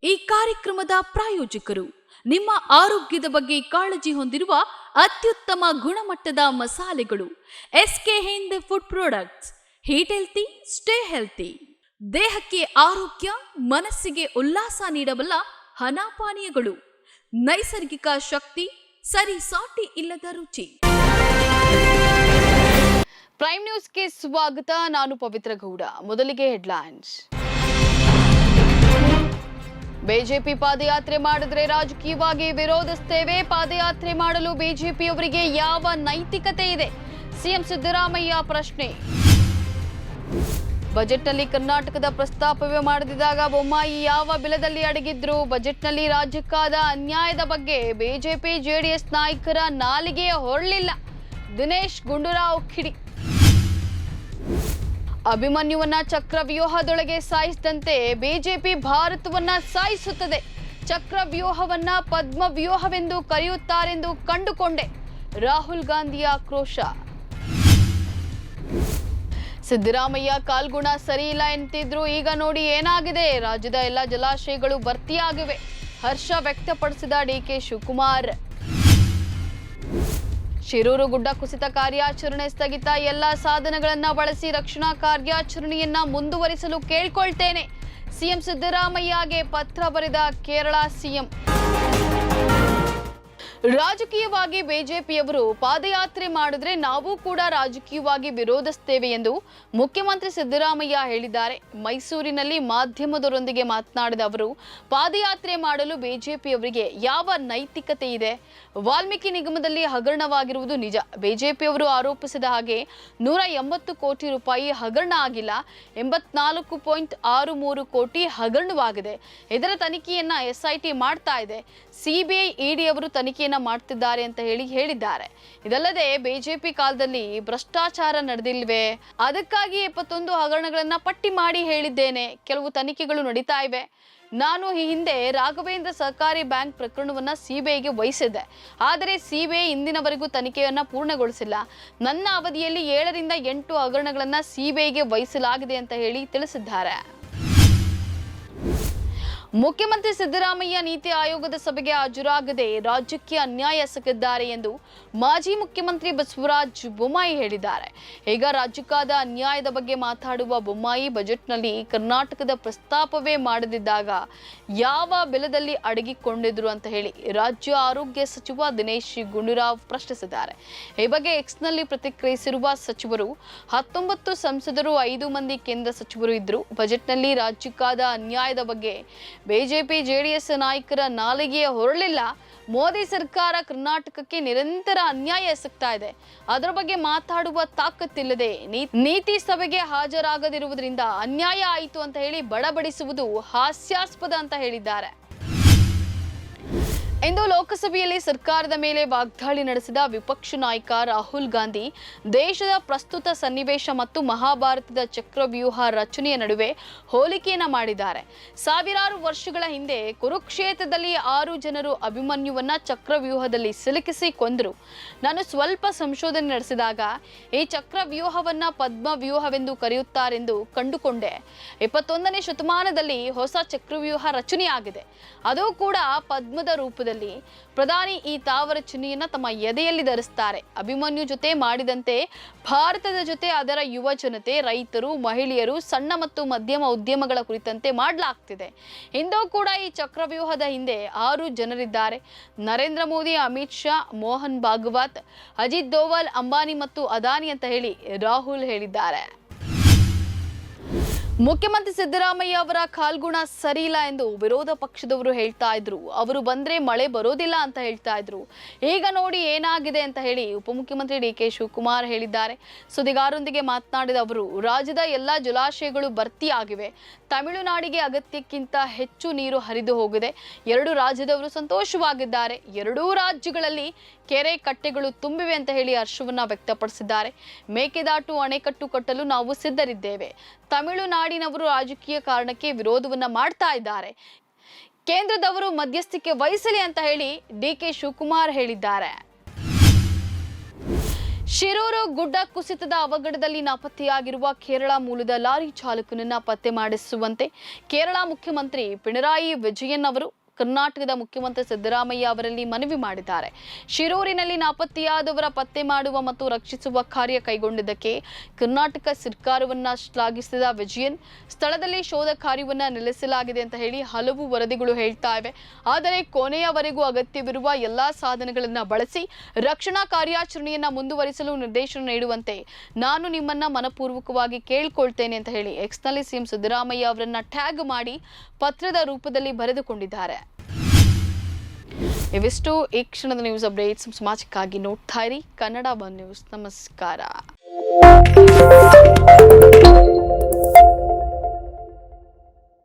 ಈ ಕಾರ್ಯಕ್ರಮದ ಪ್ರಾಯೋಜಕರು ನಿಮ್ಮ ಆರೋಗ್ಯದ ಬಗ್ಗೆ ಕಾಳಜಿ ಹೊಂದಿರುವ ಅತ್ಯುತ್ತಮ ಗುಣಮಟ್ಟದ ಮಸಾಲೆಗಳು SK Hind food products. Eat healthy, stay healthy. ದೇಹಕ್ಕೆ ಆರೋಗ್ಯ, ಮನಸ್ಸಿಗೆ ಉಲ್ಲಾಸ ನೀಡಬಲ್ಲ ಹನಾಪಾನೀಯಗಳು, ನೈಸರ್ಗಿಕ ಶಕ್ತಿ, ಸರಿ ಸಾಟಿ ಇಲ್ಲದ ರುಚಿ. ಪ್ರೈಮ್ ನ್ಯೂಸ್ಗೆ ಸ್ವಾಗತ. ನಾನು ಪವಿತ್ರ ಗೌಡ. ಮೊದಲಿಗೆ ಹೆಡ್ಲೈನ್ಸ್. ಬಿಜೆಪಿ ಪಾದಯಾತ್ರೆ ಮಾಡಿದ್ರೆ ರಾಜಕೀಯವಾಗಿ ವಿರೋಧಿಸುತ್ತೇವೆ. ಪಾದಯಾತ್ರೆ ಮಾಡಲು ಬಿಜೆಪಿಯವರಿಗೆ ಯಾವ ನೈತಿಕತೆ ಇದೆ? ಸಿಎಂ ಸಿದ್ದರಾಮಯ್ಯ ಪ್ರಶ್ನೆ. ಬಜೆಟ್ನಲ್ಲಿ ಕರ್ನಾಟಕದ ಪ್ರಸ್ತಾಪವೇ ಮಾಡದಿದ್ದಾಗ ಬೊಮ್ಮಾಯಿ ಯಾವ ಬಿಲದಲ್ಲಿ ಅಡಗಿದ್ರು? ಬಜೆಟ್ನಲ್ಲಿ ರಾಜ್ಯಕ್ಕಾದ ಅನ್ಯಾಯದ ಬಗ್ಗೆ ಬಿಜೆಪಿ ಜೆಡಿಎಸ್ ನಾಯಕರ ನಾಲಿಗೆ ಹೊರಲಿಲ್ಲ. ದಿನೇಶ್ ಗುಂಡೂರಾವ್ ಕಿಡಿ. ಅಭಿಮನ್ಯುವನ್ನ ಚಕ್ರವ್ಯೂಹದೊಳಗೆ ಸಾಯಿಸಿದಂತೆ ಬಿಜೆಪಿ ಭಾರತವನ್ನ ಸಾಯಿಸುತ್ತದೆ. ಚಕ್ರವ್ಯೂಹವನ್ನ ಪದ್ಮವ್ಯೂಹವೆಂದು ಕರೆಯುತ್ತಾರೆಂದು ಕಂಡುಕೊಂಡೆ. ರಾಹುಲ್ ಗಾಂಧಿಯ ಆಕ್ರೋಶ. ಸಿದ್ದರಾಮಯ್ಯ ಕಾಲ್ಗುಣ ಸರಿ ಇಲ್ಲ ಎಂತಿದ್ರು, ಈಗ ನೋಡಿ ಏನಾಗಿದೆ. ರಾಜ್ಯದ ಎಲ್ಲ ಜಲಾಶಯಗಳು ಭರ್ತಿಯಾಗಿವೆ. ಹರ್ಷ ವ್ಯಕ್ತಪಡಿಸಿದ ಡಿಕೆ ಶಿವಕುಮಾರ್. ಶಿರೂರು ಗುಡ್ಡ ಕುಸಿತ ಕಾರ್ಯಾಚರಣೆ ಸ್ಥಗಿತ. ಎಲ್ಲ ಸಾಧನಗಳನ್ನ ಬಳಸಿ ರಕ್ಷಣಾ ಕಾರ್ಯಾಚರಣೆಯನ್ನ ಮುಂದುವರಿಸಲು ಕೇಳ್ಕೊಳ್ತೇನೆ. ಸಿಎಂ ಸಿದ್ದರಾಮಯ್ಯಗೆ ಪತ್ರ ಬರೆದ ಕೇರಳ ಸಿಎಂ. ರಾಜಕೀಯವಾಗಿ ಬಿಜೆಪಿಯವರು ಪಾದಯಾತ್ರೆ ಮಾಡಿದ್ರೆ ನಾವು ಕೂಡ ರಾಜಕೀಯವಾಗಿ ವಿರೋಧಿಸುತ್ತೇವೆ ಎಂದು ಮುಖ್ಯಮಂತ್ರಿ ಸಿದ್ದರಾಮಯ್ಯ ಹೇಳಿದ್ದಾರೆ. ಮೈಸೂರಿನಲ್ಲಿ ಮಾಧ್ಯಮದವರೊಂದಿಗೆ ಮಾತನಾಡಿದ ಅವರು, ಪಾದಯಾತ್ರೆ ಮಾಡಲು ಬಿಜೆಪಿಯವರಿಗೆ ಯಾವ ನೈತಿಕತೆ ಇದೆ? ವಾಲ್ಮೀಕಿ ನಿಗಮದಲ್ಲಿ ಹಗರಣವಾಗಿರುವುದು ನಿಜ. ಬಿಜೆಪಿಯವರು ಆರೋಪಿಸಿದ ಹಾಗೆ 180 ಕೋಟಿ ರೂಪಾಯಿ ಹಗರಣ ಆಗಿಲ್ಲ. 84.63 ಕೋಟಿ ಹಗರಣವಾಗಿದೆ. ಇದರ ತನಿಖೆಯನ್ನ SIT ಮಾಡ್ತಾ ಇದೆ. ಸಿಬಿಐ, ಇಡಿ ಅವರು ತನಿಖೆಯನ್ನ ಮಾಡ್ತಿದ್ದಾರೆ ಅಂತ ಹೇಳಿದ್ದಾರೆ. ಇದಲ್ಲದೆ ಬಿಜೆಪಿ ಕಾಲದಲ್ಲಿ ಭ್ರಷ್ಟಾಚಾರ ನಡೆದಿಲ್ವೇ? ಅದಕ್ಕಾಗಿ 21 ಹಗರಣಗಳನ್ನ ಪಟ್ಟಿ ಮಾಡಿ ಹೇಳಿದ್ದೇನೆ. ಕೆಲವು ತನಿಖೆಗಳು ನಡೀತಾ ಇವೆ. ನಾನು ಈ ಹಿಂದೆ ರಾಘವೇಂದ್ರ ಸಹಕಾರಿ ಬ್ಯಾಂಕ್ ಪ್ರಕರಣವನ್ನ ಸಿಬಿಐಗೆ ವಹಿಸಿದ್ದೆ. ಆದರೆ ಸಿಬಿಐ ಇಂದಿನವರೆಗೂ ತನಿಖೆಯನ್ನ ಪೂರ್ಣಗೊಳಿಸಿಲ್ಲ. ನನ್ನ ಅವಧಿಯಲ್ಲಿ 7 ರಿಂದ 8 ಹಗರಣಗಳನ್ನ ಸಿಬಿಐಗೆ ವಹಿಸಲಾಗಿದೆ ಅಂತ ತಿಳಿಸಿದ್ದಾರೆ. ಮುಖ್ಯಮಂತ್ರಿ ಸಿದ್ದರಾಮಯ್ಯ ನೀತಿ ಆಯೋಗದ ಸಭೆಗೆ ಹಾಜರಾಗದೆ ರಾಜ್ಯಕ್ಕೆ ಅನ್ಯಾಯ ಎಸಗಿದ್ದಾರೆ ಎಂದು ಮಾಜಿ ಮುಖ್ಯಮಂತ್ರಿ ಬಸವರಾಜ ಬೊಮ್ಮಾಯಿ ಹೇಳಿದ್ದಾರೆ. ಈಗ ರಾಜ್ಯಕ್ಕಾದ ಅನ್ಯಾಯದ ಬಗ್ಗೆ ಮಾತಾಡುವ ಬೊಮ್ಮಾಯಿ ಬಜೆಟ್ನಲ್ಲಿ ಕರ್ನಾಟಕದ ಪ್ರಸ್ತಾಪವೇ ಮಾಡದಿದ್ದಾಗ ಯಾವ ಬೆಲದಲ್ಲಿ ಅಡಗಿಕೊಂಡಿದ್ರು ಅಂತ ರಾಜ್ಯ ಆರೋಗ್ಯ ಸಚಿವ ದಿನೇಶ್ ಗುಂಡೂರಾವ್ ಪ್ರಶ್ನಿಸಿದ್ದಾರೆ. ಈ ಬಗ್ಗೆ ಎಕ್ಸ್ನಲ್ಲಿ ಪ್ರತಿಕ್ರಿಯಿಸಿರುವ ಸಚಿವರು, 19 ಸಂಸದರು, 5 ಮಂದಿ ಕೇಂದ್ರ ಸಚಿವರು ಇದ್ರು. ಬಜೆಟ್ನಲ್ಲಿ ರಾಜ್ಯಕ್ಕಾದ ಅನ್ಯಾಯದ ಬಗ್ಗೆ ಬಿಜೆಪಿ ಜೆಡಿಎಸ್ ನಾಯಕರ ನಾಲಿಗೆ ಹೊರಲಿಲ್ಲ. ಮೋದಿ ಸರ್ಕಾರ ಕರ್ನಾಟಕಕ್ಕೆ ನಿರಂತರ ಅನ್ಯಾಯ ಎಸಗ್ತಾ ಇದೆ. ಅದರ ಬಗ್ಗೆ ಮಾತಾಡುವ ತಾಕತ್ತಿಲ್ಲದೆ ನೀತಿ ಸಭೆಗೆ ಹಾಜರಾಗದಿರುವುದರಿಂದ ಅನ್ಯಾಯ ಆಯಿತು ಅಂತ ಬಡಬಡಿಸುವುದು ಹಾಸ್ಯಾಸ್ಪದ ಅಂತ ಹೇಳಿದ್ದಾರೆ. ಇಂದು ಲೋಕಸಭೆಯಲ್ಲಿ ಸರ್ಕಾರದ ಮೇಲೆ ವಾಗ್ದಾಳಿ ನಡೆಸಿದ ವಿಪಕ್ಷ ನಾಯಕ ರಾಹುಲ್ ಗಾಂಧಿ ದೇಶದ ಪ್ರಸ್ತುತ ಸನ್ನಿವೇಶ ಮತ್ತು ಮಹಾಭಾರತದ ಚಕ್ರವ್ಯೂಹ ರಚನೆಯ ನಡುವೆ ಹೋಲಿಕೆಯನ್ನ ಮಾಡಿದ್ದಾರೆ. ಸಾವಿರಾರು ವರ್ಷಗಳ ಹಿಂದೆ ಕುರುಕ್ಷೇತ್ರದಲ್ಲಿ 6 ಜನರು ಅಭಿಮನ್ಯುವನ್ನ ಚಕ್ರವ್ಯೂಹದಲ್ಲಿ ಸಿಲುಕಿಸಿ ಕೊಂದರು. ನಾನು ಸ್ವಲ್ಪ ಸಂಶೋಧನೆ ನಡೆಸಿದಾಗ ಈ ಚಕ್ರವ್ಯೂಹವನ್ನ ಪದ್ಮವ್ಯೂಹವೆಂದು ಕರೆಯುತ್ತಾರೆಂದು ಕಂಡುಕೊಂಡೆ. 21ನೇ ಶತಮಾನದಲ್ಲಿ ಹೊಸ ಚಕ್ರವ್ಯೂಹ ರಚನೆಯಾಗಿದೆ. ಅದು ಕೂಡ ಪದ್ಮದ ರೂಪದಲ್ಲಿ. ಪ್ರಧಾನಿ ಈ ತಾವರ ಚಿಹ್ನೆಯನ್ನ ತಮ್ಮ ಎದೆಯಲ್ಲಿ ಧರಿಸುತ್ತಾರೆ. ಅಭಿಮನ್ಯು ಜೊತೆ ಮಾಡಿದಂತೆ ಭಾರತದ ಜೊತೆ ಅದರ ಯುವ ಜನತೆ, ರೈತರು, ಮಹಿಳೆಯರು, ಸಣ್ಣ ಮತ್ತು ಮಧ್ಯಮ ಉದ್ಯಮಗಳ ಕುರಿತಂತೆ ಮಾಡಲಾಗ್ತಿದೆ. ಇಂದು ಕೂಡ ಈ ಚಕ್ರವ್ಯೂಹದ ಹಿಂದೆ 6 ಜನರಿದ್ದಾರೆ. ನರೇಂದ್ರ ಮೋದಿ, ಅಮಿತ್ ಶಾ, ಮೋಹನ್ ಭಾಗವತ್, ಅಜಿತ್ ದೋವಲ್, ಅಂಬಾನಿ ಮತ್ತು ಅದಾನಿ ಅಂತ ರಾಹುಲ್ ಹೇಳಿದ್ದಾರೆ. ಮುಖ್ಯಮಂತ್ರಿ ಸಿದ್ದರಾಮಯ್ಯ ಅವರ ಕಾಲ್ಗುಣ ಸರಿ ಇಲ್ಲ ಎಂದು ವಿರೋಧ ಪಕ್ಷದವರು ಹೇಳ್ತಾ ಇದ್ರು. ಅವರು ಬಂದ್ರೆ ಮಳೆ ಬರೋದಿಲ್ಲ ಅಂತ ಹೇಳ್ತಾ ಇದ್ರು. ಈಗ ನೋಡಿ ಏನಾಗಿದೆ ಅಂತ ಉಪಮುಖ್ಯಮಂತ್ರಿ ಡಿಕೆ ಶಿವಕುಮಾರ್ ಹೇಳಿದ್ದಾರೆ. ಸುದ್ದಿಗಾರರೊಂದಿಗೆ ಮಾತನಾಡಿದ ಅವರು, ರಾಜ್ಯದ ಎಲ್ಲ ಜಲಾಶಯಗಳು ಭರ್ತಿಯಾಗಿವೆ. ತಮಿಳುನಾಡಿಗೆ ಅಗತ್ಯಕ್ಕಿಂತ ಹೆಚ್ಚು ನೀರು ಹರಿದು ಹೋಗಿದೆ. 2 ರಾಜ್ಯದವರು ಸಂತೋಷವಾಗಿದ್ದಾರೆ. 2 ರಾಜ್ಯಗಳಲ್ಲಿ ಕೆರೆ ಕಟ್ಟೆಗಳು ತುಂಬಿವೆ ಅಂತ ಹರ್ಷವನ್ನ ವ್ಯಕ್ತಪಡಿಸಿದ್ದಾರೆ. ಮೇಕೆದಾಟು ಅಣೆಕಟ್ಟು ಕಟ್ಟಲು ನಾವು ಸಿದ್ಧರಿದ್ದೇವೆ. ತಮಿಳುನಾಡಿನವರು ರಾಜಕೀಯ ಕಾರಣಕ್ಕೆ ವಿರೋಧವನ್ನ ಮಾಡ್ತಾ ಇದ್ದಾರೆ. ಕೇಂದ್ರದವರು ಮಧ್ಯಸ್ಥಿಕೆ ವಹಿಸಲಿ ಅಂತ ಡಿಕೆ ಶಿವಕುಮಾರ್ ಹೇಳಿದ್ದಾರೆ. ಶಿರೂರು ಗುಡ್ಡ ಕುಸಿತದ ಅವಘಡದಲ್ಲಿ ನಾಪತ್ತೆಯಾಗಿರುವ ಕೇರಳ ಮೂಲದ ಲಾರಿ ಚಾಲಕನನ್ನ ಪತ್ತೆ ಮಾಡಿಸುವಂತೆ ಕೇರಳ ಮುಖ್ಯಮಂತ್ರಿ ಪಿಣರಾಯಿ ವಿಜಯನ್ ಅವರು ಕರ್ನಾಟಕದ ಮುಖ್ಯಮಂತ್ರಿ ಸಿದ್ದರಾಮಯ್ಯ ಅವರಲ್ಲಿ ಮನವಿ ಮಾಡಿದ್ದಾರೆ. ಶಿರೂರಿನಲ್ಲಿ ನಾಪತ್ತೆಯಾದವರ ಪತ್ತೆ ಮಾಡುವ ಮತ್ತು ರಕ್ಷಿಸುವ ಕಾರ್ಯ ಕೈಗೊಂಡಿದ್ದಕ್ಕೆ ಕರ್ನಾಟಕ ಸರ್ಕಾರವನ್ನ ಶ್ಲಾಘಿಸಿದ ವಿಜಯನ್, ಸ್ಥಳದಲ್ಲಿ ಶೋಧ ಕಾರ್ಯವನ್ನ ನಿಲ್ಲಿಸಲಾಗಿದೆ ಅಂತ ಹೇಳಿ ಹಲವು ವರದಿಗಳು ಹೇಳ್ತಾ ಇವೆ. ಆದರೆ ಕೊನೆಯವರೆಗೂ ಅಗತ್ಯವಿರುವ ಎಲ್ಲಾ ಸಾಧನಗಳನ್ನ ಬಳಸಿ ರಕ್ಷಣಾ ಕಾರ್ಯಾಚರಣೆಯನ್ನ ಮುಂದುವರಿಸಲು ನಿರ್ದೇಶನ ನೀಡುವಂತೆ ನಾನು ನಿಮ್ಮನ್ನ ಮನಪೂರ್ವಕವಾಗಿ ಕೇಳಿಕೊಳ್ತೇನೆ ಅಂತ ಹೇಳಿ ಎಕ್ಸ್ನಲ್ಲಿ ಸಿಎಂ ಸಿದ್ದರಾಮಯ್ಯ ಅವರನ್ನ ಟ್ಯಾಗ್ ಮಾಡಿ ಪತ್ರದ ರೂಪದಲ್ಲಿ ಬರೆದುಕೊಂಡಿದ್ದಾರೆ. ಇವಿಷ್ಟು ಈ ಕ್ಷಣದ ನ್ಯೂಸ್ ಅಪ್ಡೇಟ್ಸ್. ಸಮಾಜಕ್ಕಾಗಿ ನೋಡ್ತಾ ಇರಿ ಕನ್ನಡ ಒನ್ ನ್ಯೂಸ್. ನಮಸ್ಕಾರ.